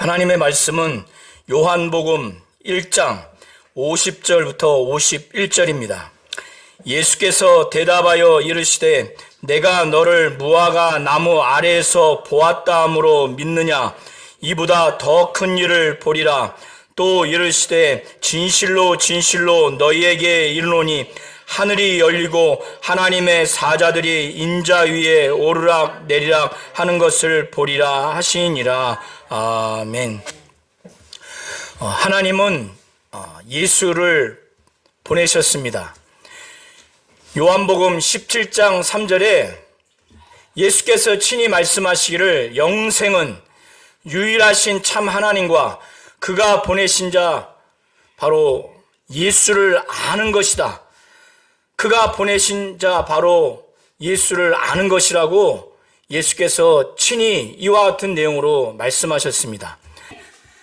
하나님의 말씀은 요한복음 1장 50절부터 51절입니다. 예수께서 대답하여 이르시되 내가 너를 무화과 나무 아래에서 보았다 함으로 믿느냐? 이보다 더 큰 일을 보리라. 또 이르시되 진실로 진실로 너희에게 이르노니 하늘이 열리고 하나님의 사자들이 인자 위에 오르락 내리락 하는 것을 보리라 하시니라. 아멘. 하나님은 예수를 보내셨습니다. 요한복음 17장 3절에 예수께서 친히 말씀하시기를 영생은 유일하신 참 하나님과 그가 보내신 자 바로 예수를 아는 것이다. 그가 보내신 자 바로 예수를 아는 것이라고 예수께서 친히 이와 같은 내용으로 말씀하셨습니다.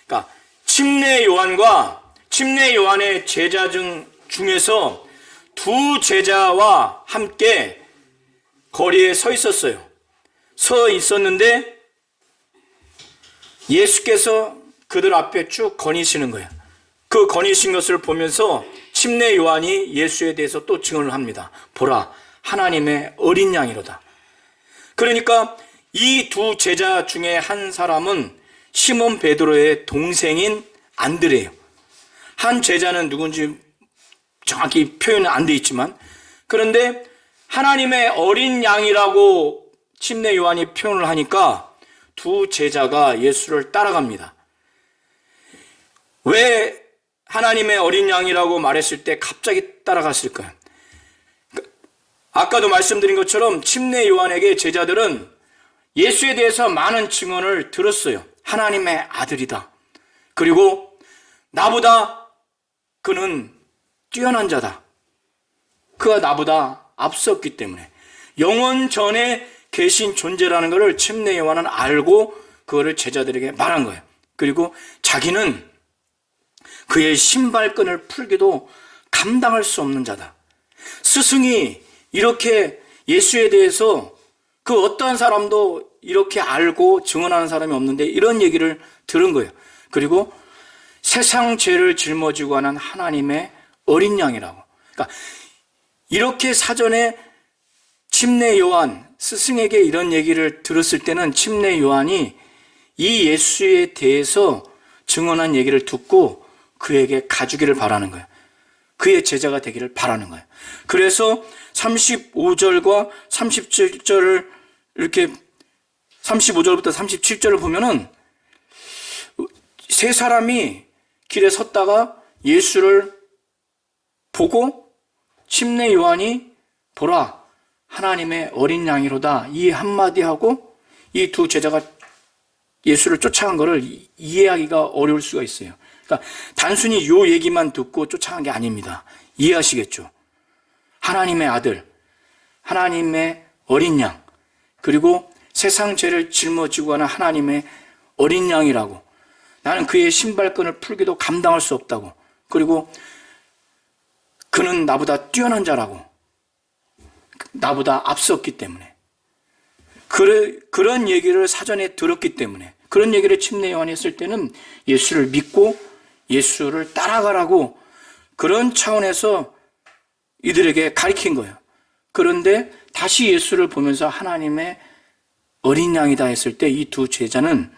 그러니까 침례 요한과 침례 요한의 제자 중에서 두 제자와 함께 거리에 서 있었어요. 서 있었는데 예수께서 그들 앞에 쭉 거니시는 거예요. 그 거니신 것을 보면서 침례 요한이 예수에 대해서 또 증언을 합니다. 보라, 하나님의 어린 양이로다. 그러니까 이 두 제자 중에 한 사람은 시몬 베드로의 동생인 안드레예요. 한 제자는 누군지 정확히 표현은 안 돼 있지만, 그런데 하나님의 어린 양이라고 침례 요한이 표현을 하니까 두 제자가 예수를 따라갑니다. 왜 하나님의 어린 양이라고 말했을 때 갑자기 따라갔을까요? 아까도 말씀드린 것처럼 침례 요한에게 제자들은 예수에 대해서 많은 증언을 들었어요. 하나님의 아들이다. 그리고 나보다 그는 뛰어난 자다. 그가 나보다 앞섰기 때문에 영원 전에 계신 존재라는 것을 침례 요한은 알고 그거를 제자들에게 말한 거예요. 그리고 자기는 그의 신발끈을 풀기도 감당할 수 없는 자다. 스승이 이렇게 예수에 대해서 그 어떠한 사람도 이렇게 알고 증언하는 사람이 없는데 이런 얘기를 들은 거예요. 그리고 세상 죄를 짊어지고 가는 하나님의 어린 양이라고. 그러니까 이렇게 사전에 침례 요한 스승에게 이런 얘기를 들었을 때는 침례 요한이 이 예수에 대해서 증언한 얘기를 듣고 그에게 가주기를 바라는 거예요. 그의 제자가 되기를 바라는 거예요. 그래서 35절과 37절을 이렇게 35절부터 37절을 보면은 세 사람이 길에 섰다가 예수를 보고 침례 요한이 보라 하나님의 어린 양이로다 이 한마디 하고 이 두 제자가 예수를 쫓아간 것을 이해하기가 어려울 수가 있어요. 그러니까 단순히 요 얘기만 듣고 쫓아간 게 아닙니다. 이해하시겠죠? 하나님의 아들, 하나님의 어린 양, 그리고 세상 죄를 짊어지고 가는 하나님의 어린 양이라고. 나는 그의 신발끈을 풀기도 감당할 수 없다고. 그리고 그는 나보다 뛰어난 자라고. 나보다 앞섰기 때문에. 그런 얘기를 사전에 들었기 때문에. 그런 얘기를 침례 요한이 했을 때는 예수를 믿고 예수를 따라가라고 그런 차원에서 이들에게 가르친 거예요. 그런데 다시 예수를 보면서 하나님의 어린 양이다 했을 때 이 두 제자는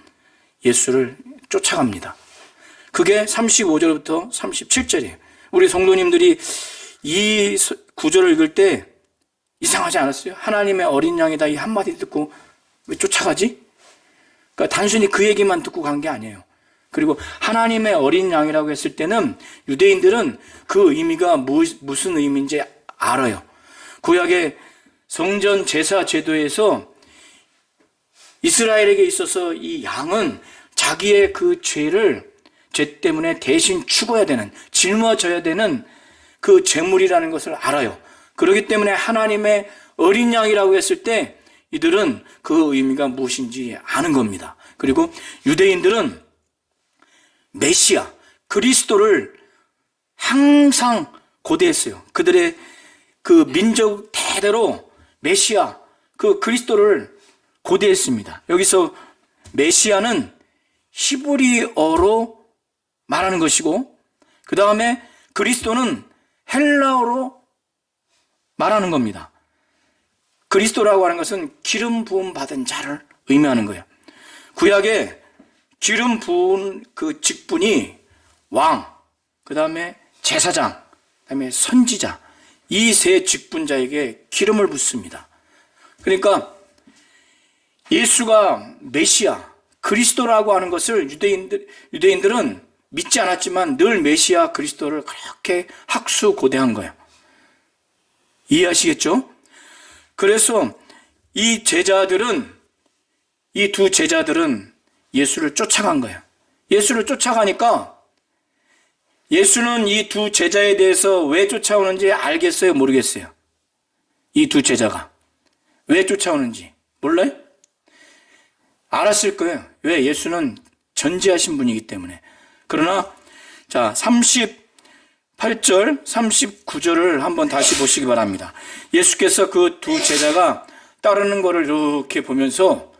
예수를 쫓아갑니다. 그게 35절부터 37절이에요. 우리 성도님들이 이 구절을 읽을 때 이상하지 않았어요? 하나님의 어린 양이다 이 한마디 듣고 왜 쫓아가지? 그러니까 단순히 그 얘기만 듣고 간 게 아니에요. 그리고 하나님의 어린 양이라고 했을 때는 유대인들은 그 의미가 무슨 의미인지 알아요. 구약의 성전 제사 제도에서 이스라엘에게 있어서 이 양은 자기의 그 죄 때문에 대신 죽어야 되는, 짊어져야 되는 그 제물이라는 것을 알아요. 그렇기 때문에 하나님의 어린 양이라고 했을 때 이들은 그 의미가 무엇인지 아는 겁니다. 그리고 유대인들은 메시아, 그리스도를 항상 고대했어요. 그들의 그 민족 대대로 메시아, 그 그리스도를 고대했습니다. 여기서 메시아는 히브리어로 말하는 것이고, 그 다음에 그리스도는 헬라어로 말하는 겁니다. 그리스도라고 하는 것은 기름 부음 받은 자를 의미하는 거예요. 구약에 기름 부은 그 직분이 왕, 그 다음에 제사장, 그 다음에 선지자, 이 세 직분자에게 기름을 붓습니다. 그러니까 예수가 메시아, 그리스도라고 하는 것을 유대인들은 믿지 않았지만 늘 메시아 그리스도를 그렇게 학수고대한 거예요. 이해하시겠죠? 그래서 이 두 제자들은 예수를 쫓아간 거예요. 예수를 쫓아가니까 예수는 이 두 제자에 대해서 왜 쫓아오는지 알겠어요? 모르겠어요? 이 두 제자가 왜 쫓아오는지 몰라요? 알았을 거예요. 왜? 예수는 전지하신 분이기 때문에. 그러나 자, 38절, 39절을 한번 다시 보시기 바랍니다. 예수께서 그 두 제자가 따르는 것을 이렇게 보면서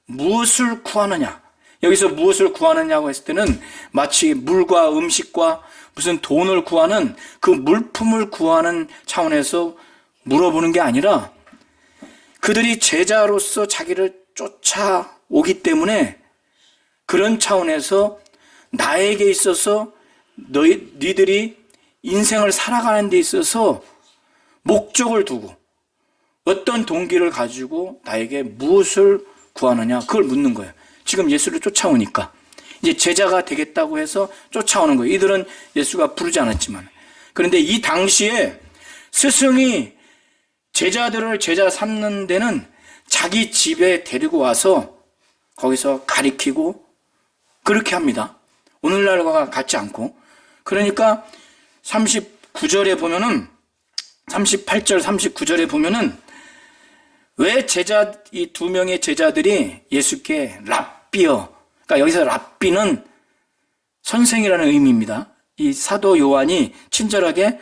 무엇을 구하느냐? 여기서 무엇을 구하느냐고 했을 때는 마치 물과 음식과 무슨 돈을 구하는 그 물품을 구하는 차원에서 물어보는 게 아니라 그들이 제자로서 자기를 쫓아오기 때문에 그런 차원에서 나에게 있어서 니들이 인생을 살아가는 데 있어서 목적을 두고 어떤 동기를 가지고 나에게 무엇을 구하느냐 그걸 묻는 거예요. 지금 예수를 쫓아오니까 이제 제자가 되겠다고 해서 쫓아오는 거예요. 이들은 예수가 부르지 않았지만. 그런데 이 당시에 스승이 제자들을 제자 삼는 데는 자기 집에 데리고 와서 거기서 가리키고 그렇게 합니다. 오늘날과 같지 않고. 그러니까 39절에 보면은 38절 39절에 보면은 왜 이 두 명의 제자들이 예수께 랍비여, 그러니까 여기서 랍비는 선생이라는 의미입니다. 이 사도 요한이 친절하게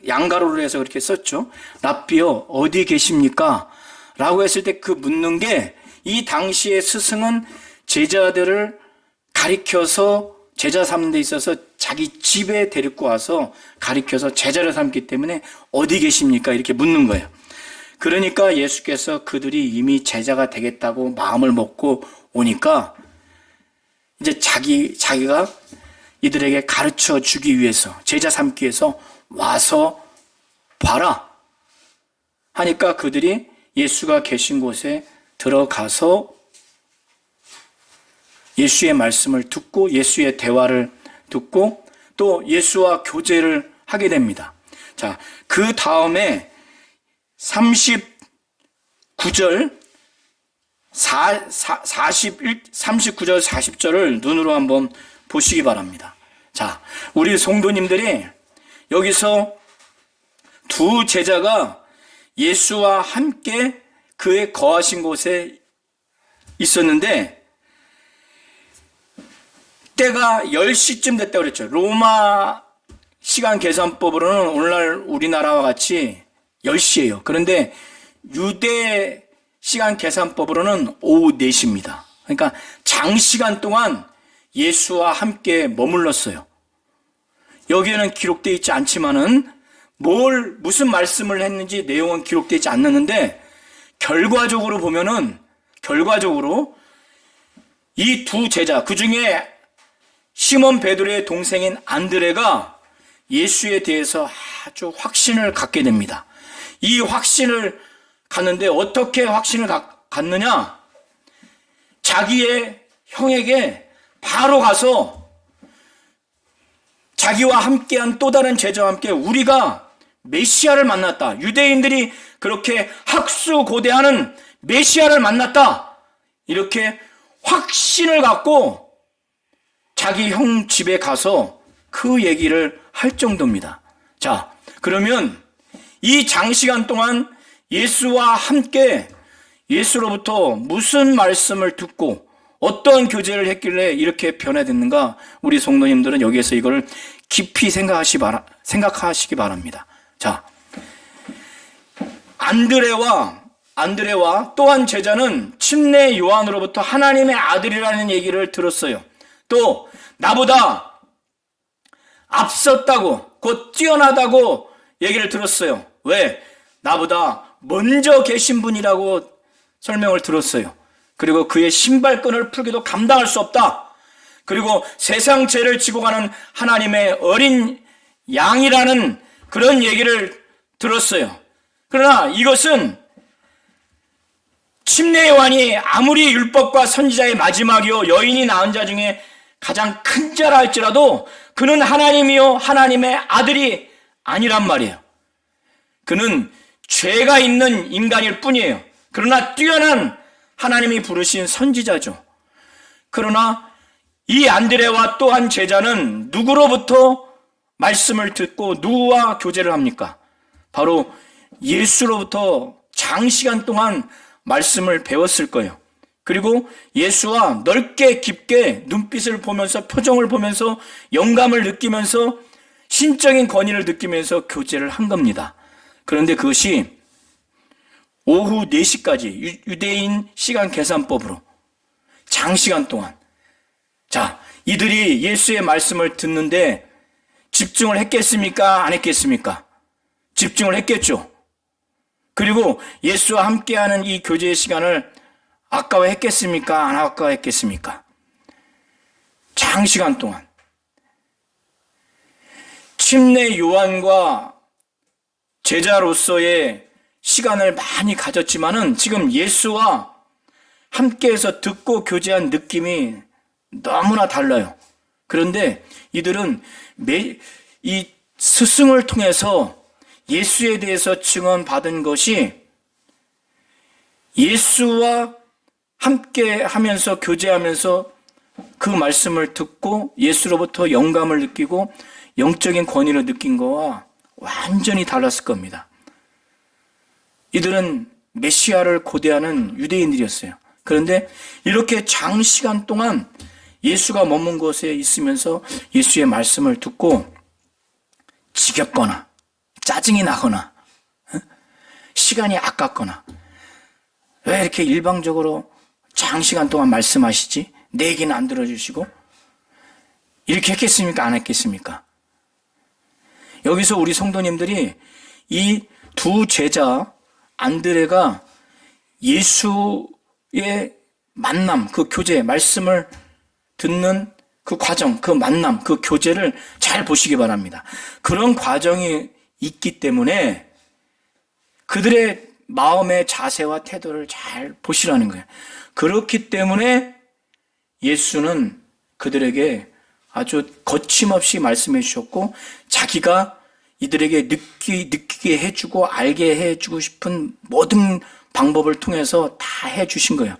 양가로를 해서 그렇게 썼죠. 랍비여 어디 계십니까? 라고 했을 때 그 묻는 게 이 당시의 스승은 제자들을 가리켜서 제자 삼는 데 있어서 자기 집에 데리고 와서 가리켜서 제자를 삼기 때문에 어디 계십니까? 이렇게 묻는 거예요. 그러니까 예수께서 그들이 이미 제자가 되겠다고 마음을 먹고 오니까 이제 자기가 이들에게 가르쳐 주기 위해서 제자 삼기 위해서 와서 봐라 하니까 그들이 예수가 계신 곳에 들어가서 예수의 말씀을 듣고 예수의 대화를 듣고 또 예수와 교제를 하게 됩니다. 자, 그 다음에 39절, 40절을 눈으로 한번 보시기 바랍니다. 자, 우리 성도님들이 여기서 두 제자가 예수와 함께 그의 거하신 곳에 있었는데 때가 10시쯤 됐다고 그랬죠. 로마 시간 계산법으로는 오늘날 우리나라와 같이 10시예요. 그런데 유대 시간 계산법으로는 오후 4시입니다. 그러니까 장시간 동안 예수와 함께 머물렀어요. 여기에는 기록되어 있지 않지만은 무슨 말씀을 했는지 내용은 기록되어 있지 않는데 결과적으로 보면은 이 두 제자, 그 중에 시몬 베드로의 동생인 안드레가 예수에 대해서 아주 확신을 갖게 됩니다. 이 확신을 갖는데 어떻게 확신을 갖느냐? 자기의 형에게 바로 가서 자기와 함께한 또 다른 제자와 함께 우리가 메시아를 만났다. 유대인들이 그렇게 학수고대하는 메시아를 만났다. 이렇게 확신을 갖고 자기 형 집에 가서 그 얘기를 할 정도입니다. 자, 그러면 이 장시간 동안 예수와 함께 예수로부터 무슨 말씀을 듣고 어떠한 교제를 했길래 이렇게 변화됐는가? 우리 성도님들은 여기에서 이걸 깊이 생각하시기 바랍니다. 자, 안드레와 또 한 제자는 침례 요한으로부터 하나님의 아들이라는 얘기를 들었어요. 또 나보다 앞섰다고, 곧 뛰어나다고 얘기를 들었어요. 왜? 나보다 먼저 계신 분이라고 설명을 들었어요. 그리고 그의 신발끈을 풀기도 감당할 수 없다. 그리고 세상 죄를 지고 가는 하나님의 어린 양이라는 그런 얘기를 들었어요. 그러나 이것은 침례 요한이 아무리 율법과 선지자의 마지막이요 여인이 낳은 자 중에 가장 큰 자라 할지라도 그는 하나님이요 하나님의 아들이 아니란 말이에요. 그는 죄가 있는 인간일 뿐이에요. 그러나 뛰어난 하나님이 부르신 선지자죠. 그러나 이 안드레와 또 한 제자는 누구로부터 말씀을 듣고 누구와 교제를 합니까? 바로 예수로부터 장시간 동안 말씀을 배웠을 거예요. 그리고 예수와 넓게 깊게 눈빛을 보면서 표정을 보면서 영감을 느끼면서 신적인 권위를 느끼면서 교제를 한 겁니다. 그런데 그것이 오후 4시까지 유대인 시간 계산법으로 장시간 동안, 자, 이들이 예수의 말씀을 듣는데 집중을 했겠습니까? 안 했겠습니까? 집중을 했겠죠. 그리고 예수와 함께하는 이 교제의 시간을 아까워했겠습니까? 안 아까워했겠습니까? 장시간 동안 침례 요한과 제자로서의 시간을 많이 가졌지만은 지금 예수와 함께해서 듣고 교제한 느낌이 너무나 달라요. 그런데 이들은 이 스승을 통해서 예수에 대해서 증언받은 것이 예수와 함께 하면서 교제하면서 그 말씀을 듣고 예수로부터 영감을 느끼고 영적인 권위를 느낀 거와 완전히 달랐을 겁니다. 이들은 메시아를 고대하는 유대인들이었어요. 그런데 이렇게 장시간 동안 예수가 머문 곳에 있으면서 예수의 말씀을 듣고 지겹거나 짜증이 나거나 시간이 아깝거나 왜 이렇게 일방적으로 장시간 동안 말씀하시지? 내 얘기는 안 들어주시고 이렇게 했겠습니까? 안 했겠습니까? 여기서 우리 성도님들이 이 두 제자 안드레가 예수의 만남, 그 교제, 말씀을 듣는 그 과정, 그 만남, 그 교제를 잘 보시기 바랍니다. 그런 과정이 있기 때문에 그들의 마음의 자세와 태도를 잘 보시라는 거예요. 그렇기 때문에 예수는 그들에게 아주 거침없이 말씀해 주셨고 자기가 이들에게 느끼게 해주고 알게 해주고 싶은 모든 방법을 통해서 다 해주신 거예요.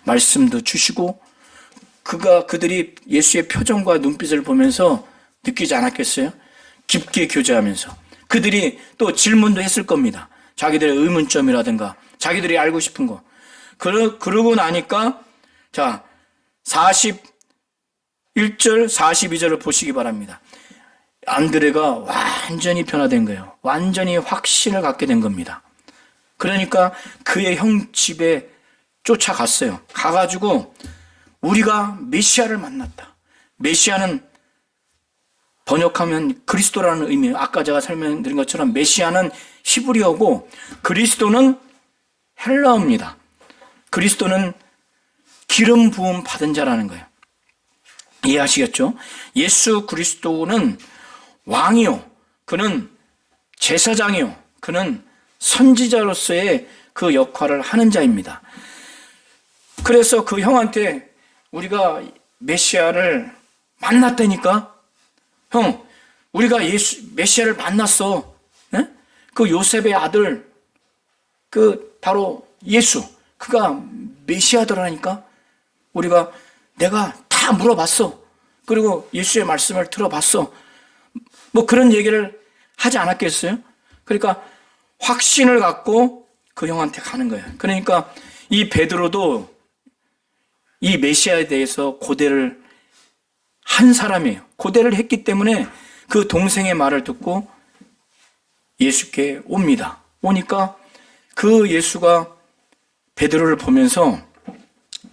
말씀도 주시고 그들이 예수의 표정과 눈빛을 보면서 느끼지 않았겠어요? 깊게 교제하면서 그들이 또 질문도 했을 겁니다. 자기들의 의문점이라든가 자기들이 알고 싶은 거. 그러고 나니까 자 41절 42절을 보시기 바랍니다. 안드레가 완전히 변화된 거예요. 완전히 확신을 갖게 된 겁니다. 그러니까 그의 형 집에 쫓아갔어요. 가가지고 우리가 메시아를 만났다. 메시아는 번역하면 그리스도라는 의미예요. 아까 제가 설명드린 것처럼 메시아는 히브리어고 그리스도는 헬라어입니다. 그리스도는 기름 부음 받은 자라는 거예요. 이해하시겠죠? 예수 그리스도는 왕이요. 그는 제사장이요. 그는 선지자로서의 그 역할을 하는 자입니다. 그래서 그 형한테 우리가 메시아를 만났다니까? 형, 우리가 메시아를 만났어. 네? 그 요셉의 아들, 바로 예수. 그가 메시아더라니까? 내가 다 물어봤어. 그리고 예수의 말씀을 들어봤어. 뭐 그런 얘기를 하지 않았겠어요? 그러니까 확신을 갖고 그 형한테 가는 거예요. 그러니까 이 베드로도 이 메시아에 대해서 고대를 한 사람이에요. 고대를 했기 때문에 그 동생의 말을 듣고 예수께 옵니다. 오니까 그 예수가 베드로를 보면서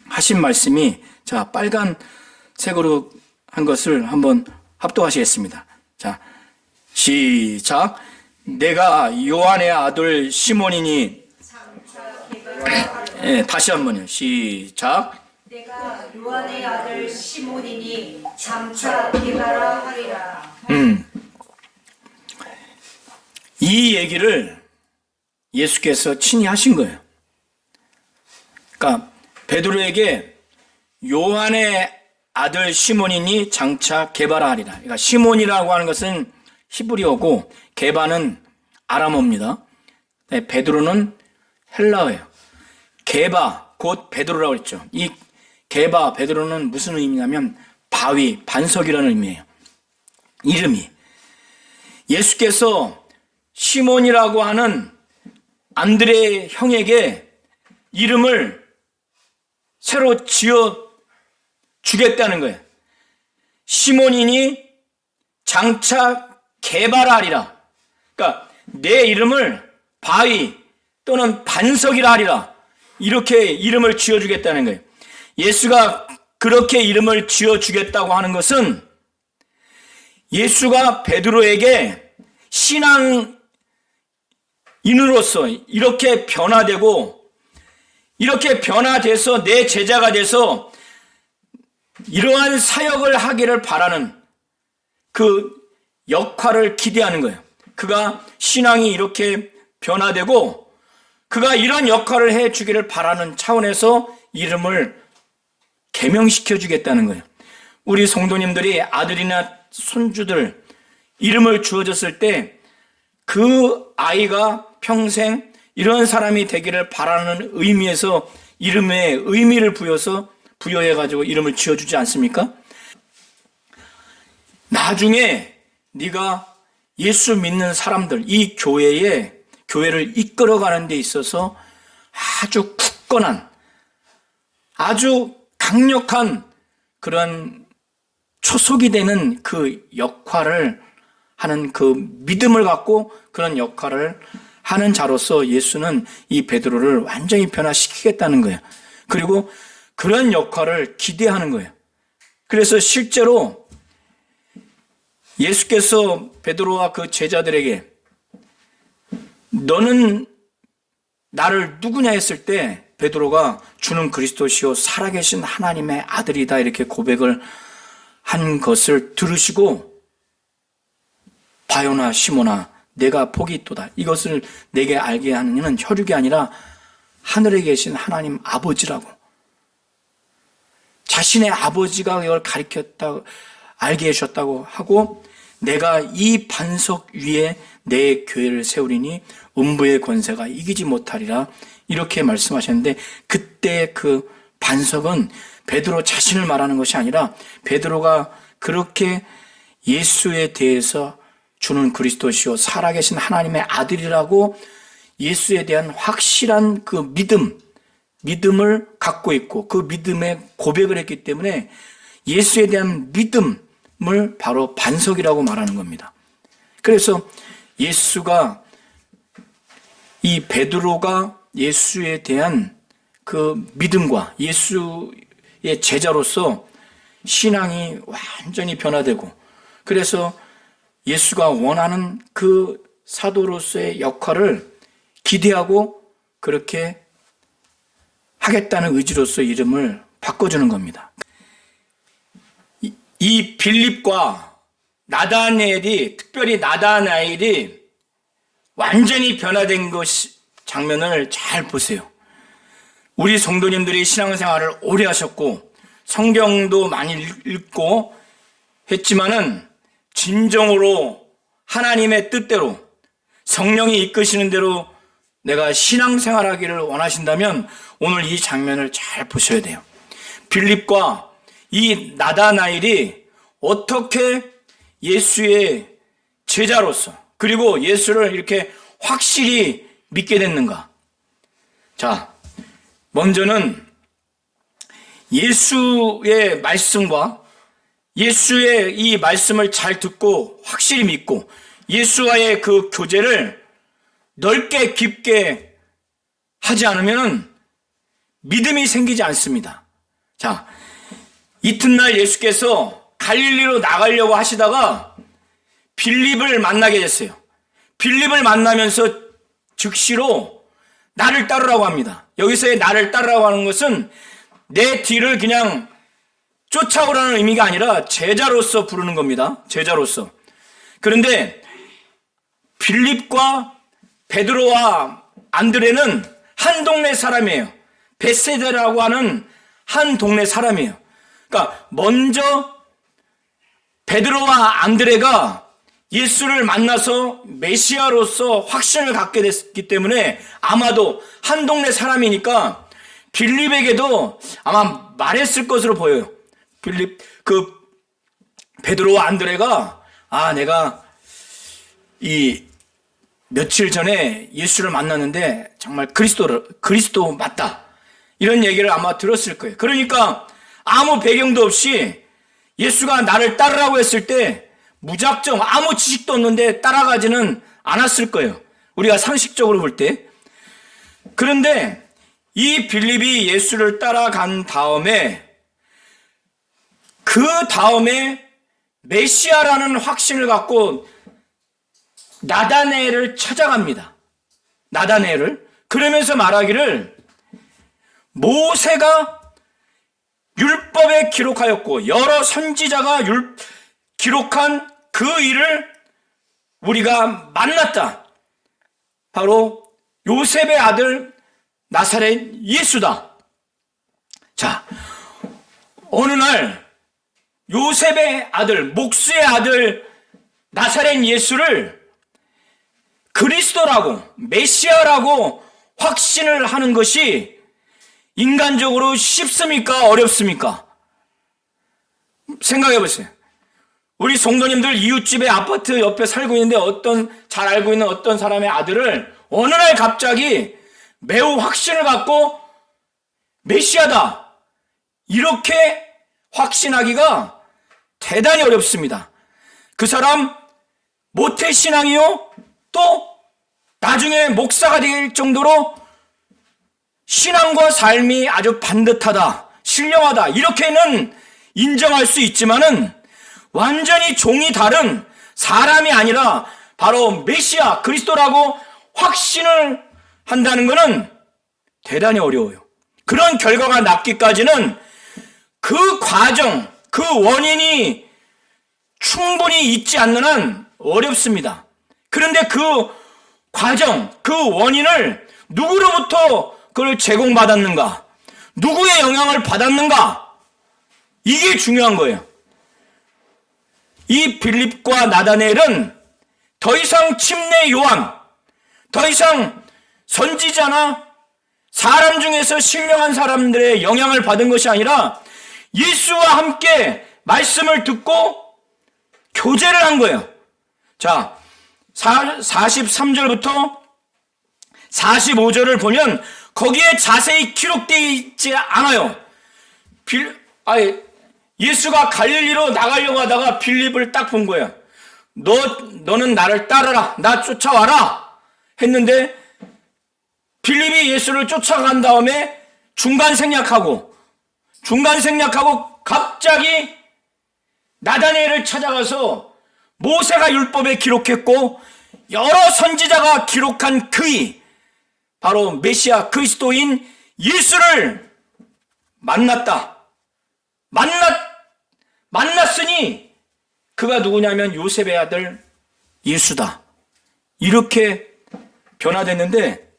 하신 말씀이 자 빨간 세 그룹 한 것을 한번 합독하시겠습니다. 자, 시작. 내가 요한의 아들 시몬이니. 네, 다시 한번요. 시작. 내가 요한의 아들 시몬이니 장차 개바라 하리라. 이 얘기를 예수께서 친히 하신 거예요. 그러니까 베드로에게 요한의 아들 시몬이니 장차 게바라 하리라. 그러니까 시몬이라고 하는 것은 히브리어고 게바는 아람어입니다. 베드로는 헬라어예요. 게바 곧 베드로라고 했죠. 이 게바 베드로는 무슨 의미냐면 바위, 반석이라는 의미예요. 이름이. 예수께서 시몬이라고 하는 안드레의 형에게 이름을 새로 지어 주겠다는 거예요. 시몬이니 장차 게바라 하리라. 그러니까 내 이름을 바위 또는 반석이라 하리라. 이렇게 이름을 지어주겠다는 거예요. 예수가 그렇게 이름을 지어주겠다고 하는 것은 예수가 베드로에게 신앙인으로서 이렇게 변화되고 이렇게 변화돼서 내 제자가 돼서 이러한 사역을 하기를 바라는 그 역할을 기대하는 거예요. 그가 신앙이 이렇게 변화되고 그가 이런 역할을 해주기를 바라는 차원에서 이름을 개명시켜 주겠다는 거예요. 우리 성도님들이 아들이나 손주들 이름을 주어졌을 때 그 아이가 평생 이런 사람이 되기를 바라는 의미에서 이름에 의미를 부여해가지고 이름을 지어주지 않습니까? 나중에 네가 예수 믿는 사람들, 이 교회를 이끌어가는 데 있어서 아주 굳건한, 아주 강력한 그런 초석이 되는 그 역할을 하는 그 믿음을 갖고 그런 역할을 하는 자로서 예수는 이 베드로를 완전히 변화시키겠다는 거예요. 그리고 그런 역할을 기대하는 거예요. 그래서 실제로 예수께서 베드로와 그 제자들에게 너는 나를 누구냐 했을 때 베드로가 주는 그리스도시요 살아계신 하나님의 아들이다 이렇게 고백을 한 것을 들으시고 바요나 시몬아 내가 복이 있도다. 이것을 내게 알게 하는 이는 혈육이 아니라 하늘에 계신 하나님 아버지라고. 자신의 아버지가 이걸 가르쳤다고 알게 해주셨다고 하고 내가 이 반석 위에 내 교회를 세우리니 음부의 권세가 이기지 못하리라 이렇게 말씀하셨는데 그때 그 반석은 베드로 자신을 말하는 것이 아니라 베드로가 그렇게 예수에 대해서 주는 그리스도시요 살아계신 하나님의 아들이라고 예수에 대한 확실한 그 믿음을 갖고 있고 그 믿음에 고백을 했기 때문에 예수에 대한 믿음을 바로 반석이라고 말하는 겁니다. 그래서 예수가 이 베드로가 예수에 대한 그 믿음과 예수의 제자로서 신앙이 완전히 변화되고 그래서 예수가 원하는 그 사도로서의 역할을 기대하고 그렇게 하겠다는 의지로서 이름을 바꿔주는 겁니다. 이 빌립과 나다나엘이 특별히 나다나엘이 완전히 변화된 장면을 잘 보세요. 우리 성도님들이 신앙생활을 오래 하셨고 성경도 많이 읽고 했지만은 진정으로 하나님의 뜻대로 성령이 이끄시는 대로 내가 신앙생활하기를 원하신다면 오늘 이 장면을 잘 보셔야 돼요. 빌립과 이 나다나엘이 어떻게 예수의 제자로서 그리고 예수를 이렇게 확실히 믿게 됐는가? 자, 먼저는 예수의 말씀과 예수의 이 말씀을 잘 듣고 확실히 믿고 예수와의 그 교제를 넓게 깊게 하지 않으면 믿음이 생기지 않습니다. 자, 이튿날 예수께서 갈릴리로 나가려고 하시다가 빌립을 만나게 됐어요. 빌립을 만나면서 즉시로 나를 따르라고 합니다. 여기서의 나를 따르라고 하는 것은 내 뒤를 그냥 쫓아오라는 의미가 아니라 제자로서 부르는 겁니다. 제자로서. 그런데 빌립과 베드로와 안드레는 한 동네 사람이에요. 베세다라고 하는 한 동네 사람이에요. 그러니까 먼저 베드로와 안드레가 예수를 만나서 메시아로서 확신을 갖게 됐기 때문에 아마도 한 동네 사람이니까 빌립에게도 아마 말했을 것으로 보여요. 베드로와 안드레가 내가 이 며칠 전에 예수를 만났는데 정말 그리스도 맞다. 이런 얘기를 아마 들었을 거예요. 그러니까 아무 배경도 없이 예수가 나를 따르라고 했을 때 무작정 아무 지식도 없는데 따라가지는 않았을 거예요. 우리가 상식적으로 볼 때. 그런데 이 빌립이 예수를 따라간 다음에 그 다음에 메시아라는 확신을 갖고 나다네엘을 찾아갑니다. 나다네엘을. 그러면서 말하기를 모세가 율법에 기록하였고 여러 선지자가 기록한 그 일을 우리가 만났다. 바로 요셉의 아들 나사렛 예수다. 자, 어느 날 요셉의 아들, 목수의 아들 나사렛 예수를 그리스도라고, 메시아라고 확신을 하는 것이 인간적으로 쉽습니까? 어렵습니까? 생각해 보세요. 우리 성도님들 이웃집의 아파트 옆에 살고 있는데 잘 알고 있는 어떤 사람의 아들을 어느 날 갑자기 매우 확신을 갖고 메시아다. 이렇게 확신하기가 대단히 어렵습니다. 그 사람 모태신앙이요? 또 나중에 목사가 될 정도로 신앙과 삶이 아주 반듯하다, 신령하다 이렇게는 인정할 수 있지만은 완전히 종이 다른 사람이 아니라 바로 메시아 그리스도라고 확신을 한다는 것은 대단히 어려워요. 그런 결과가 났기까지는 그 과정, 그 원인이 충분히 있지 않는 한 어렵습니다. 그런데 그 과정, 그 원인을 누구로부터 그걸 제공받았는가? 누구의 영향을 받았는가? 이게 중요한 거예요. 이 빌립과 나다네엘은 더 이상 침례 요한, 더 이상 선지자나 사람 중에서 신령한 사람들의 영향을 받은 것이 아니라 예수와 함께 말씀을 듣고 교제를 한 거예요. 자, 43절부터 45절을 보면 거기에 자세히 기록되어 있지 않아요. 예수가 갈릴리로 나가려고 하다가 빌립을 딱 본 거예요. 너는 나를 따르라. 나 쫓아와라. 했는데 빌립이 예수를 쫓아간 다음에 중간 생략하고 갑자기 나다니엘을 찾아가서 모세가 율법에 기록했고 여러 선지자가 기록한 그이 바로 메시아 그리스도인 예수를 만났으니 그가 누구냐면 요셉의 아들 예수다. 이렇게 변화됐는데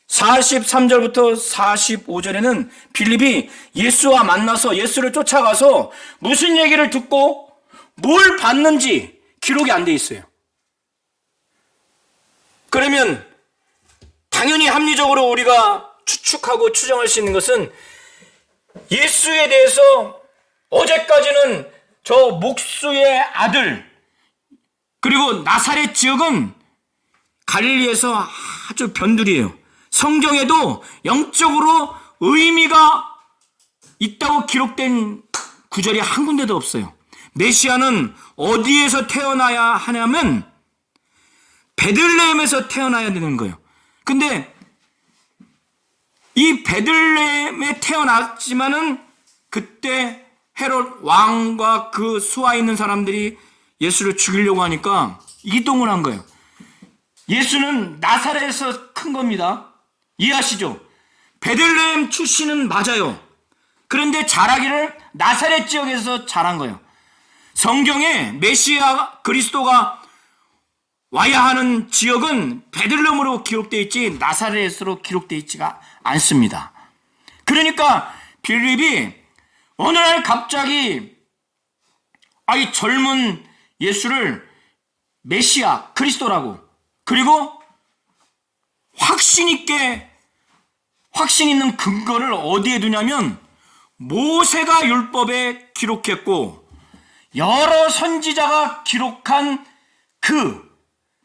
43절부터 45절에는 빌립이 예수와 만나서 예수를 쫓아가서 무슨 얘기를 듣고 뭘 봤는지 기록이 안 돼 있어요. 그러면 당연히 합리적으로 우리가 추측하고 추정할 수 있는 것은 예수에 대해서 어제까지는 저 목수의 아들 그리고 나사렛 지역은 갈릴리에서 아주 변두리예요. 성경에도 영적으로 의미가 있다고 기록된 구절이 한 군데도 없어요. 메시아는 어디에서 태어나야 하냐면 베들레헴에서 태어나야 되는 거예요. 근데 이 베들레헴에 태어났지만은 그때 헤롯 왕과 그 수하에 있는 사람들이 예수를 죽이려고 하니까 이동을 한 거예요. 예수는 나사렛에서 큰 겁니다. 이해하시죠? 베들레헴 출신은 맞아요. 그런데 자라기를 나사렛 지역에서 자란 거예요. 성경에 메시아 그리스도가 와야 하는 지역은 베들레헴으로 기록되어 있지 나사렛으로 기록되어 있지가 않습니다. 그러니까 빌립이 어느 날 갑자기 이 젊은 예수를 메시아 그리스도라고, 그리고 확신 있는 근거를 어디에 두냐면 모세가 율법에 기록했고 여러 선지자가 기록한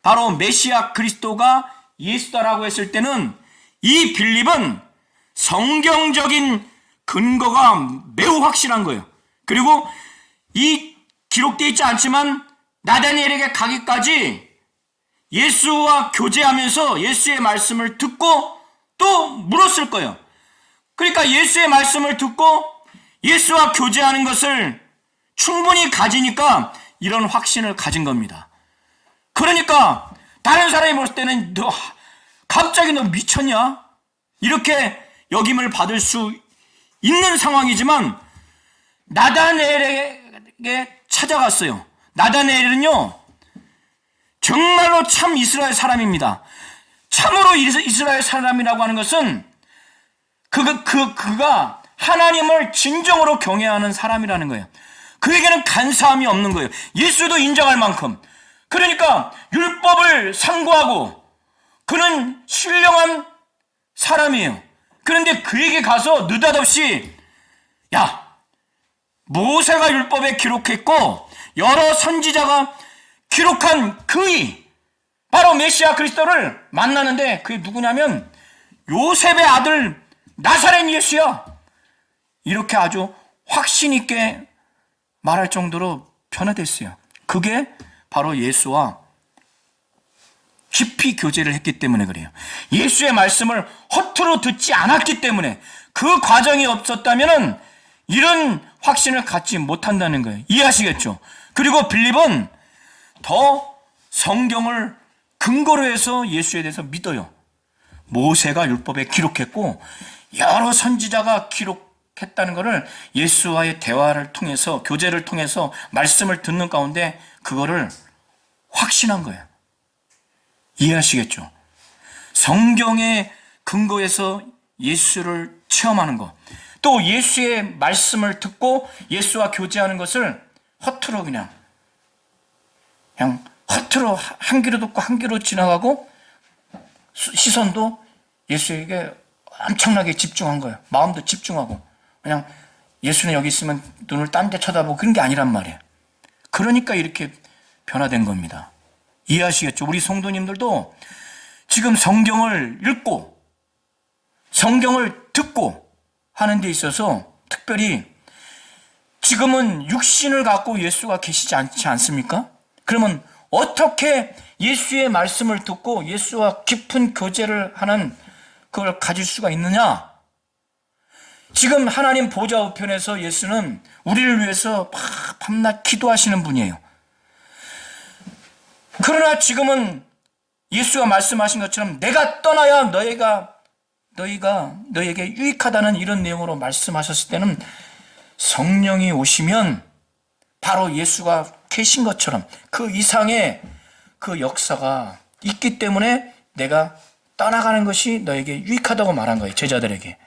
바로 메시아 그리스도가 예수다라고 했을 때는 이 빌립은 성경적인 근거가 매우 확실한 거예요. 그리고 이 기록되어 있지 않지만 나다니엘에게 가기까지 예수와 교제하면서 예수의 말씀을 듣고 또 물었을 거예요. 그러니까 예수의 말씀을 듣고 예수와 교제하는 것을 충분히 가지니까 이런 확신을 가진 겁니다. 그러니까 다른 사람이 볼 때는 갑자기 너 미쳤냐? 이렇게 역임을 받을 수 있는 상황이지만 나다니엘에게 찾아갔어요. 나다니엘은요 정말로 참 이스라엘 사람입니다. 참으로 이스라엘 사람이라고 하는 것은 그가 하나님을 진정으로 경외하는 사람이라는 거예요. 그에게는 간사함이 없는 거예요. 예수도 인정할 만큼. 그러니까 율법을 상고하고 그는 신령한 사람이에요. 그런데 그에게 가서 느닷없이 모세가 율법에 기록했고 여러 선지자가 기록한 그의 바로 메시아 그리스도를 만나는데 그게 누구냐면 요셉의 아들 나사렛 예수야. 이렇게 아주 확신 있게 말할 정도로 변화됐어요. 그게 바로 예수와 깊이 교제를 했기 때문에 그래요. 예수의 말씀을 허투루 듣지 않았기 때문에, 그 과정이 없었다면 이런 확신을 갖지 못한다는 거예요. 이해하시겠죠? 그리고 빌립은 더 성경을 근거로 해서 예수에 대해서 믿어요. 모세가 율법에 기록했고 여러 선지자가 기록했다는 것을 예수와의 대화를 통해서, 교제를 통해서 말씀을 듣는 가운데 그거를 확신한 거예요. 이해하시겠죠? 성경의 근거에서 예수를 체험하는 것, 또 예수의 말씀을 듣고 예수와 교제하는 것을 허투루 그냥 허투루 한 귀로 듣고 한 귀로 지나가고 시선도 예수에게 엄청나게 집중한 거예요. 마음도 집중하고 그냥 예수는 여기 있으면 눈을 딴 데 쳐다보고 그런 게 아니란 말이에요. 그러니까 이렇게 변화된 겁니다. 이해하시겠죠? 우리 성도님들도 지금 성경을 읽고 성경을 듣고 하는 데 있어서 특별히 지금은 육신을 갖고 예수가 계시지 않지 않습니까? 그러면 어떻게 예수의 말씀을 듣고 예수와 깊은 교제를 하는 그걸 가질 수가 있느냐? 지금 하나님 보좌 우편에서 예수는 우리를 위해서 밤낮 기도하시는 분이에요. 그러나 지금은 예수가 말씀하신 것처럼 내가 떠나야 너희가 너에게 유익하다는 이런 내용으로 말씀하셨을 때는 성령이 오시면 바로 예수가 계신 것처럼 그 이상의 그 역사가 있기 때문에 내가 떠나가는 것이 너에게 유익하다고 말한 거예요, 제자들에게.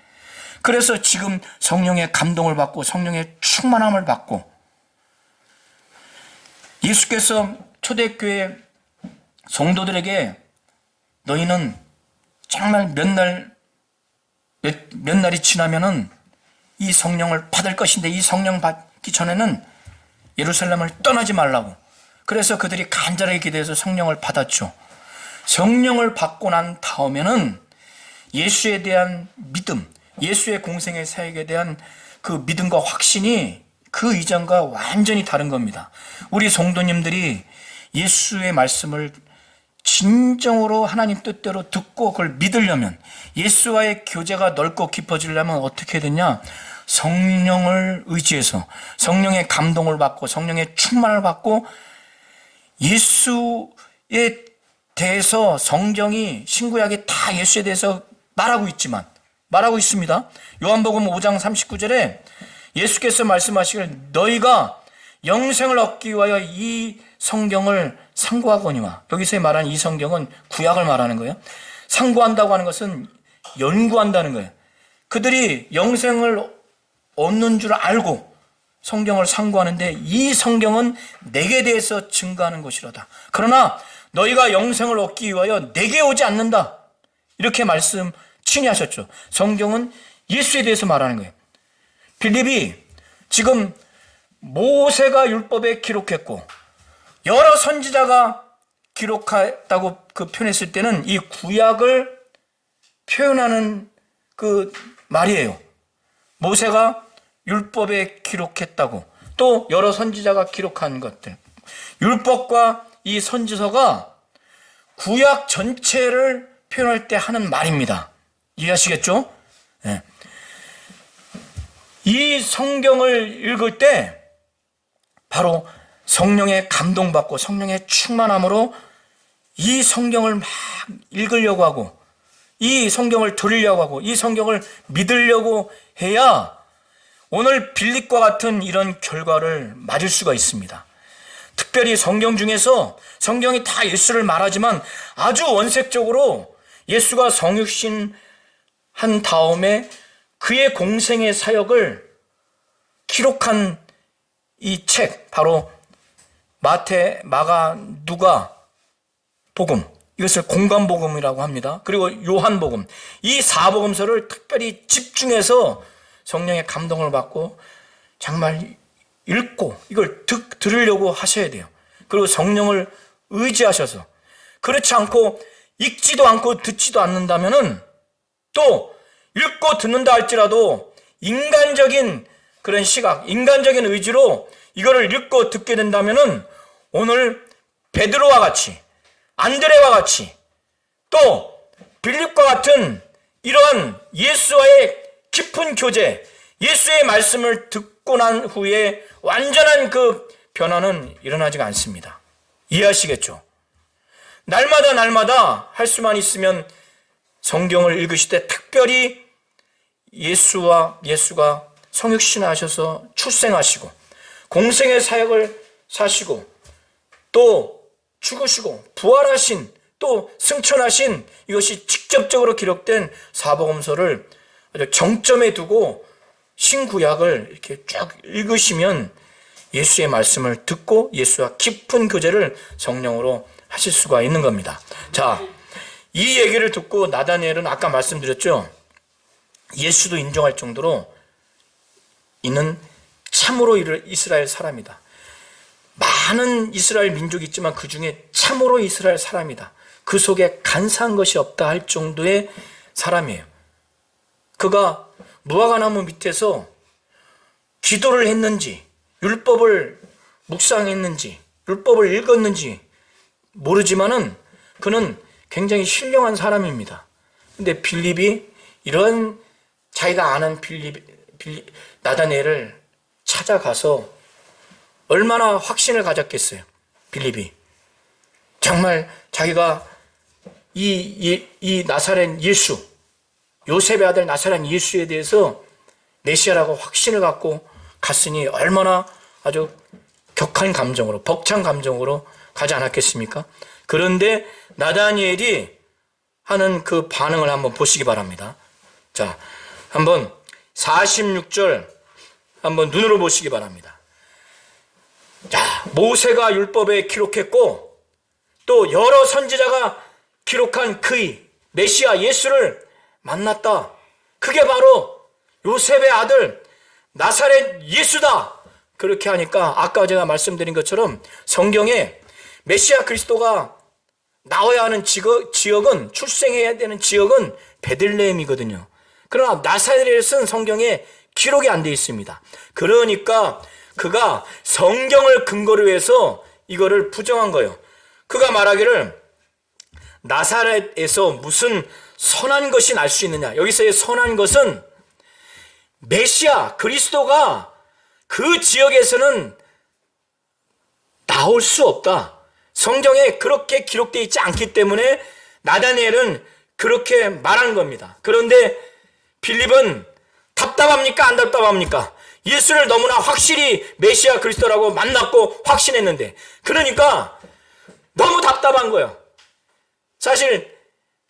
그래서 지금 성령의 감동을 받고 성령의 충만함을 받고 예수께서 초대교회 성도들에게 너희는 정말 몇 날이 지나면은 이 성령을 받을 것인데 이 성령 받기 전에는 예루살렘을 떠나지 말라고. 그래서 그들이 간절하게 기도해서 성령을 받았죠. 성령을 받고 난 다음에는 예수에 대한 믿음, 예수의 공생의 사역에 대한 그 믿음과 확신이 그 이전과 완전히 다른 겁니다. 우리 성도님들이 예수의 말씀을 진정으로 하나님 뜻대로 듣고 그걸 믿으려면, 예수와의 교제가 넓고 깊어지려면 어떻게 해야 되냐? 성령을 의지해서 성령의 감동을 받고 성령의 충만을 받고 예수에 대해서 성경이 신구약에 다 예수에 대해서 말하고 있습니다. 요한복음 5장 39절에 예수께서 말씀하시기를 너희가 영생을 얻기 위하여 이 성경을 상고하거니와, 여기서 말하는 이 성경은 구약을 말하는 거예요. 상고한다고 하는 것은 연구한다는 거예요. 그들이 영생을 얻는 줄 알고 성경을 상고하는데 이 성경은 내게 대해서 증거하는 것이로다. 그러나 너희가 영생을 얻기 위하여 내게 오지 않는다. 이렇게 말씀 친히 하셨죠. 성경은 예수에 대해서 말하는 거예요. 빌립이 지금 모세가 율법에 기록했고 여러 선지자가 기록했다고 그 표현했을 때는 이 구약을 표현하는 그 말이에요. 모세가 율법에 기록했다고, 또 여러 선지자가 기록한 것들, 율법과 이 선지서가 구약 전체를 표현할 때 하는 말입니다. 이해하시겠죠? 네. 이 성경을 읽을 때 바로 성령의 감동받고 성령의 충만함으로 이 성경을 막 읽으려고 하고 이 성경을 들으려고 하고 이 성경을 믿으려고 해야 오늘 빌립과 같은 이런 결과를 맞을 수가 있습니다. 특별히 성경 중에서 성경이 다 예수를 말하지만 아주 원색적으로 예수가 성육신 한 다음에 그의 공생의 사역을 기록한 이 책, 바로 마태, 마가, 누가 복음, 이것을 공관복음이라고 합니다. 그리고 요한복음, 이 4복음서를 특별히 집중해서 성령의 감동을 받고 정말 읽고 이걸 들으려고 하셔야 돼요. 그리고 성령을 의지하셔서, 그렇지 않고 읽지도 않고 듣지도 않는다면은, 또 읽고 듣는다 할지라도 인간적인 그런 시각, 인간적인 의지로 이거를 읽고 듣게 된다면은 오늘 베드로와 같이, 안드레와 같이, 또 빌립과 같은 이러한 예수와의 깊은 교제, 예수의 말씀을 듣고 난 후에 완전한 그 변화는 일어나지가 않습니다. 이해하시겠죠? 날마다 할 수만 있으면 성경을 읽으실 때 특별히 예수가 성육신하셔서 출생하시고 공생의 사역을 사시고 또 죽으시고 부활하신, 또 승천하신, 이것이 직접적으로 기록된 사복음서를 아주 정점에 두고 신구약을 이렇게 쭉 읽으시면 예수의 말씀을 듣고 예수와 깊은 교제를 성령으로 하실 수가 있는 겁니다. 자, 이 얘기를 듣고 나다니엘은 아까 말씀드렸죠. 예수도 인정할 정도로 이는 참으로 이스라엘 사람이다. 많은 이스라엘 민족이 있지만 그 중에 참으로 이스라엘 사람이다. 그 속에 간사한 것이 없다 할 정도의 사람이에요. 그가 무화과나무 밑에서 기도를 했는지, 율법을 묵상했는지, 율법을 읽었는지 모르지만은 그는 굉장히 신령한 사람입니다. 근데 빌립이 이런 자기가 아는 나다니엘을 찾아가서 얼마나 확신을 가졌겠어요. 빌립이 정말 자기가 이 나사렛 예수, 요셉의 아들 나사렛 예수에 대해서 메시아라고 확신을 갖고 갔으니 얼마나 아주 격한 감정으로, 벅찬 감정으로 가지 않았겠습니까? 그런데 나다니엘이 하는 그 반응을 한번 보시기 바랍니다. 자, 한번 46절 한번 눈으로 보시기 바랍니다. 자, 모세가 율법에 기록했고 또 여러 선지자가 기록한 그의 메시아 예수를 만났다. 그게 바로 요셉의 아들 나사렛 예수다. 그렇게 하니까 아까 제가 말씀드린 것처럼 성경에 메시아 그리스도가 나와야 하는 지역은, 출생해야 되는 지역은 베들레헴이거든요. 그러나 나사렛은 성경에 기록이 안 되어 있습니다. 그러니까 그가 성경을 근거로 해서 이거를 부정한 거예요. 그가 말하기를 나사렛에서 무슨 선한 것이 날 수 있느냐. 여기서의 선한 것은 메시아 그리스도가 그 지역에서는 나올 수 없다. 성경에 그렇게 기록되어 있지 않기 때문에 나다니엘은 그렇게 말한 겁니다. 그런데 빌립은 답답합니까? 안 답답합니까? 예수를 너무나 확실히 메시아 그리스도라고 만났고 확신했는데, 그러니까 너무 답답한 거예요. 사실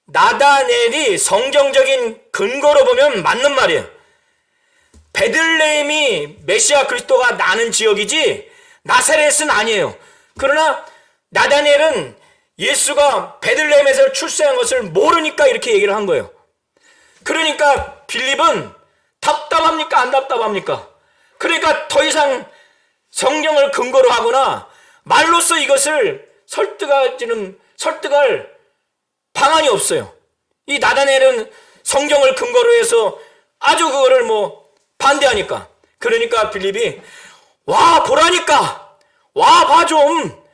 나다니엘이 성경적인 근거로 보면 맞는 말이에요. 베들레헴이 메시아 그리스도가 나는 지역이지 나사렛은 아니에요. 그러나 나다니엘은 예수가 베들레헴에서 출생한 것을 모르니까 이렇게 얘기를 한 거예요. 그러니까 빌립은 답답합니까? 안 답답합니까? 그러니까 더 이상 성경을 근거로 하거나 말로써 이것을 설득할 방안이 없어요. 이 나다니엘은 성경을 근거로 해서 아주 그거를 반대하니까. 그러니까 빌립이 와 보라니까, 와 봐 좀,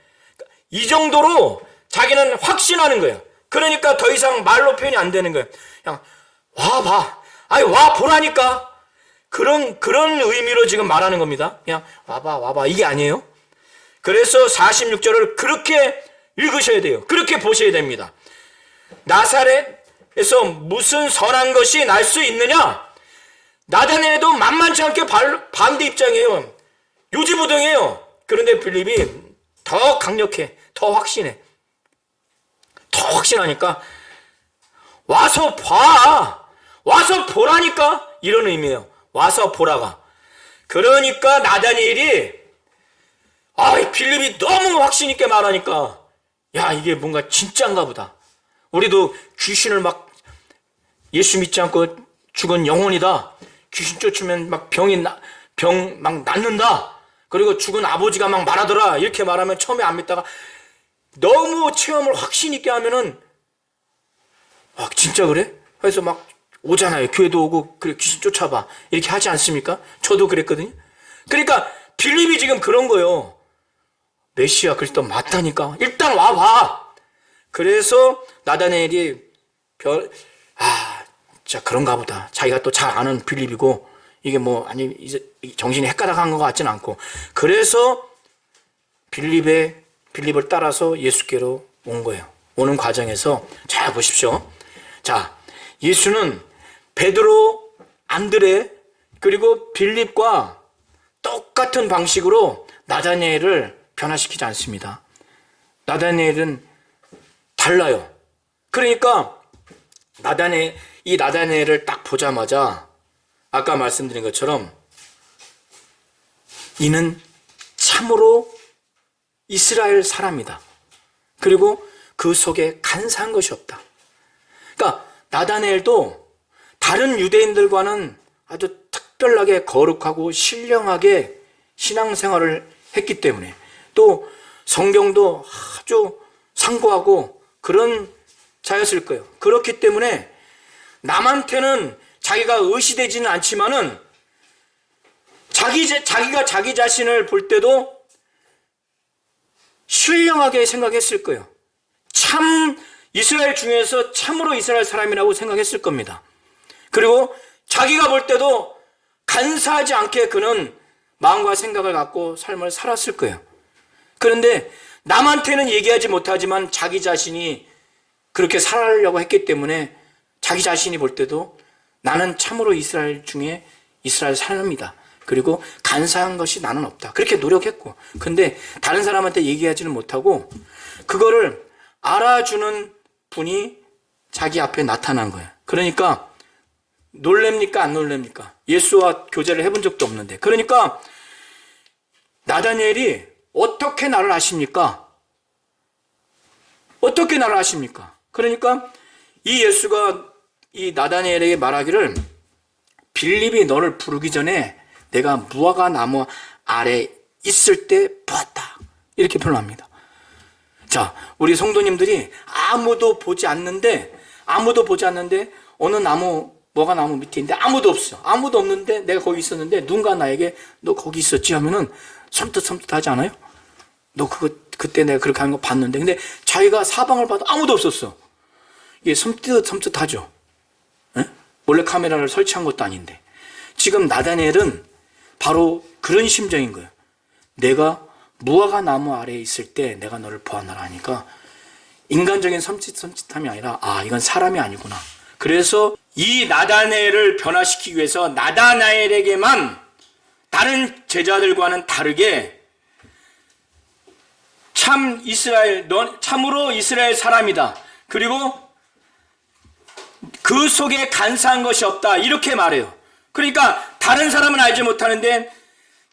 이 정도로 자기는 확신하는 거예요. 그러니까 더 이상 말로 표현이 안 되는 거예요. 그냥 와 봐, 아니 와 보라니까, 그런 의미로 지금 말하는 겁니다. 그냥 와봐 이게 아니에요. 그래서 46절을 그렇게 읽으셔야 돼요. 그렇게 보셔야 됩니다. 나사렛에서 무슨 선한 것이 날 수 있느냐? 나다니엘도 만만치 않게 반대 입장이에요. 요지부동이에요. 그런데 빌립이 더 강력해, 더 확신해. 더 확신하니까 와서 봐, 와서 보라니까, 이런 의미예요. 와서 보라가. 그러니까 나다니엘이 빌립이 너무 확신 있게 말하니까 야, 이게 뭔가 진짜인가 보다. 우리도 귀신을 예수 믿지 않고 죽은 영혼이다, 귀신 쫓으면 병 막 낫는다, 그리고 죽은 아버지가 막 말하더라, 이렇게 말하면 처음에 안 믿다가 너무 체험을 확신 있게 하면은 진짜 그래? 그래서 오잖아요. 교회도 오고 그래, 귀신 쫓아봐, 이렇게 하지 않습니까? 저도 그랬거든요. 그러니까 빌립이 지금 그런 거예요. 메시아 그리스도 맞다니까, 일단 와봐. 그래서 나다니엘이 진짜 그런가 보다. 자기가 또 잘 아는 빌립이고, 이게 이제 정신이 헷가닥한 것 같진 않고, 그래서 빌립을 따라서 예수께로 온 거예요. 오는 과정에서 잘 보십시오. 자, 예수는 베드로, 안드레, 그리고 빌립과 똑같은 방식으로 나다니엘을 변화시키지 않습니다. 나다니엘은 달라요. 그러니까 이 나다니엘을 딱 보자마자 아까 말씀드린 것처럼 이는 참으로 이스라엘 사람이다. 그리고 그 속에 간사한 것이 없다. 그러니까 나다니엘도 다른 유대인들과는 아주 특별하게 거룩하고 신령하게 신앙생활을 했기 때문에, 또 성경도 아주 상고하고 그런 자였을 거예요. 그렇기 때문에 남한테는 자기가 의시되지는 않지만은 자기가 자기 자신을 볼 때도 신령하게 생각했을 거예요. 참 이스라엘 중에서 참으로 이스라엘 사람이라고 생각했을 겁니다. 그리고 자기가 볼 때도 간사하지 않게 그는 마음과 생각을 갖고 삶을 살았을 거예요. 그런데 남한테는 얘기하지 못하지만 자기 자신이 그렇게 살아가려고 했기 때문에 자기 자신이 볼 때도 나는 참으로 이스라엘 중에 이스라엘 사람이다, 그리고 간사한 것이 나는 없다, 그렇게 노력했고, 근데 다른 사람한테 얘기하지는 못하고 그거를 알아주는 분이 자기 앞에 나타난 거예요. 그러니까 놀랍니까? 안 놀랍니까? 예수와 교제를 해본 적도 없는데. 그러니까 나다니엘이 어떻게 나를 아십니까? 어떻게 나를 아십니까? 그러니까 이 예수가 이 나다니엘에게 말하기를 빌립이 너를 부르기 전에 내가 무화과 나무 아래 있을 때 보았다, 이렇게 표현합니다. 자, 우리 성도님들이 아무도 보지 않는데 어느 무화과 나무 밑에 있는데 아무도 없어. 아무도 없는데 내가 거기 있었는데 누군가 나에게 너 거기 있었지 하면은 섬뜩하지 않아요? 너 그때 내가 그렇게 하는 거 봤는데. 근데 자기가 사방을 봐도 아무도 없었어. 이게 섬뜩하죠. 에? 몰래 카메라를 설치한 것도 아닌데. 지금 나다니엘은 바로 그런 심정인 거예요. 내가 무화과 나무 아래에 있을 때 내가 너를 보았노라 하니까 인간적인 섬찟함이 아니라 이건 사람이 아니구나. 그래서 이 나다나엘을 변화시키기 위해서 나다나엘에게만 다른 제자들과는 다르게 참으로 이스라엘 사람이다. 그리고 그 속에 간사한 것이 없다. 이렇게 말해요. 그러니까 다른 사람은 알지 못하는데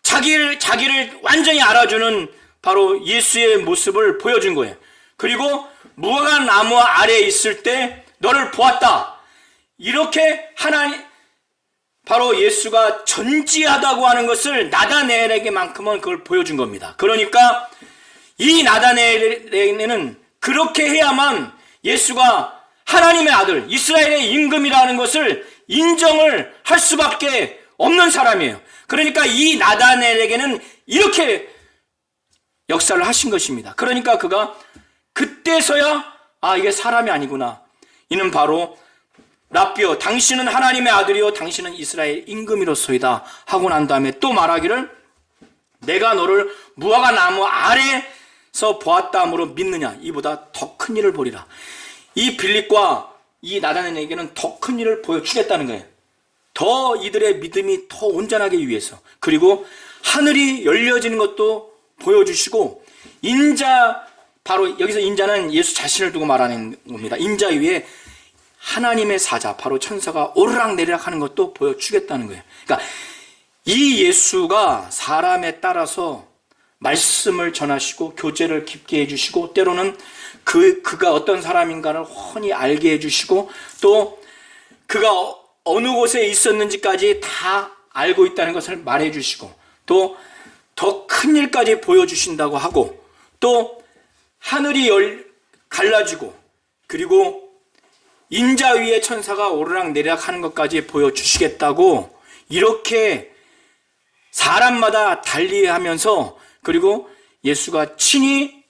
자기를 완전히 알아주는 바로 예수의 모습을 보여준 거예요. 그리고 무화과 나무 아래에 있을 때 너를 보았다. 이렇게 바로 예수가 전지하다고 하는 것을 나다나엘에게만큼은 그걸 보여준 겁니다. 그러니까 이 나다나엘에게는 그렇게 해야만 예수가 하나님의 아들, 이스라엘의 임금이라는 것을 인정을 할 수밖에 없는 사람이에요. 그러니까 이 나다나엘에게는 이렇게 역사를 하신 것입니다. 그러니까 그가 그때서야 이게 사람이 아니구나. 이는 바로 랍비여 당신은 하나님의 아들이요 당신은 이스라엘 임금이로소이다 하고 난 다음에 또 말하기를 내가 너를 무화과 나무 아래서 보았다므로 믿느냐. 이보다 더 큰 일을 보리라. 이 빌립과 이 나다나엘에게는 더 큰 일을 보여주겠다는 거예요. 더 이들의 믿음이 더 온전하기 위해서. 그리고 하늘이 열려지는 것도 보여주시고 바로 여기서 인자는 예수 자신을 두고 말하는 겁니다. 인자 위에 하나님의 사자 바로 천사가 오르락내리락 하는 것도 보여주겠다는 거예요. 그러니까 이 예수가 사람에 따라서 말씀을 전하시고 교제를 깊게 해주시고 때로는 그가 어떤 사람인가를 훤히 알게 해주시고 또 그가 어느 곳에 있었는지까지 다 알고 있다는 것을 말해주시고 또 더 큰 일까지 보여주신다고 하고 또 하늘이 갈라지고 그리고 인자 위에 천사가 오르락내리락 하는 것까지 보여주시겠다고 이렇게 사람마다 달리하면서 그리고 예수가 친히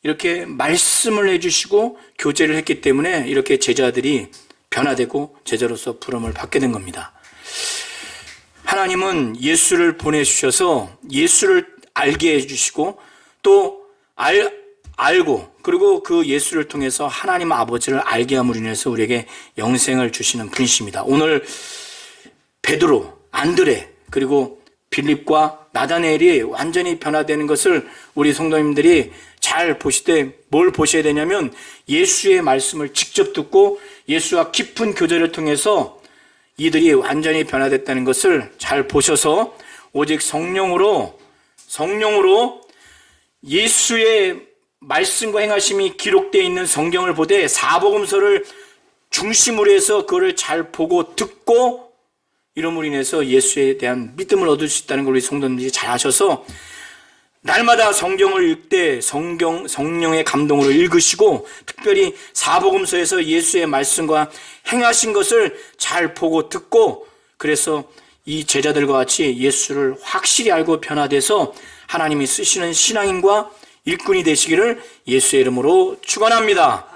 이렇게 말씀을 해주시고 교제를 했기 때문에 이렇게 제자들이 변화되고 제자로서 부름을 받게 된 겁니다. 하나님은 예수를 보내주셔서 예수를 알게 해주시고 또 알고 그리고 그 예수를 통해서 하나님 아버지를 알게 함으로 인해서 우리에게 영생을 주시는 분이십니다. 오늘 베드로, 안드레 그리고 빌립과 나다나엘이 완전히 변화되는 것을 우리 성도님들이 잘 보시되 뭘 보셔야 되냐면 예수의 말씀을 직접 듣고 예수와 깊은 교제를 통해서 이들이 완전히 변화됐다는 것을 잘 보셔서 오직 성령으로 예수의 말씀과 행하심이 기록되어 있는 성경을 보되 사복음서를 중심으로 해서 그거를 잘 보고 듣고 이름으로 인해서 예수에 대한 믿음을 얻을 수 있다는 걸 우리 성도님들이 잘 아셔서 날마다 성경을 읽되 성령의 감동으로 읽으시고 특별히 사복음서에서 예수의 말씀과 행하신 것을 잘 보고 듣고 그래서 이 제자들과 같이 예수를 확실히 알고 변화돼서 하나님이 쓰시는 신앙인과 일꾼이 되시기를 예수의 이름으로 축원합니다.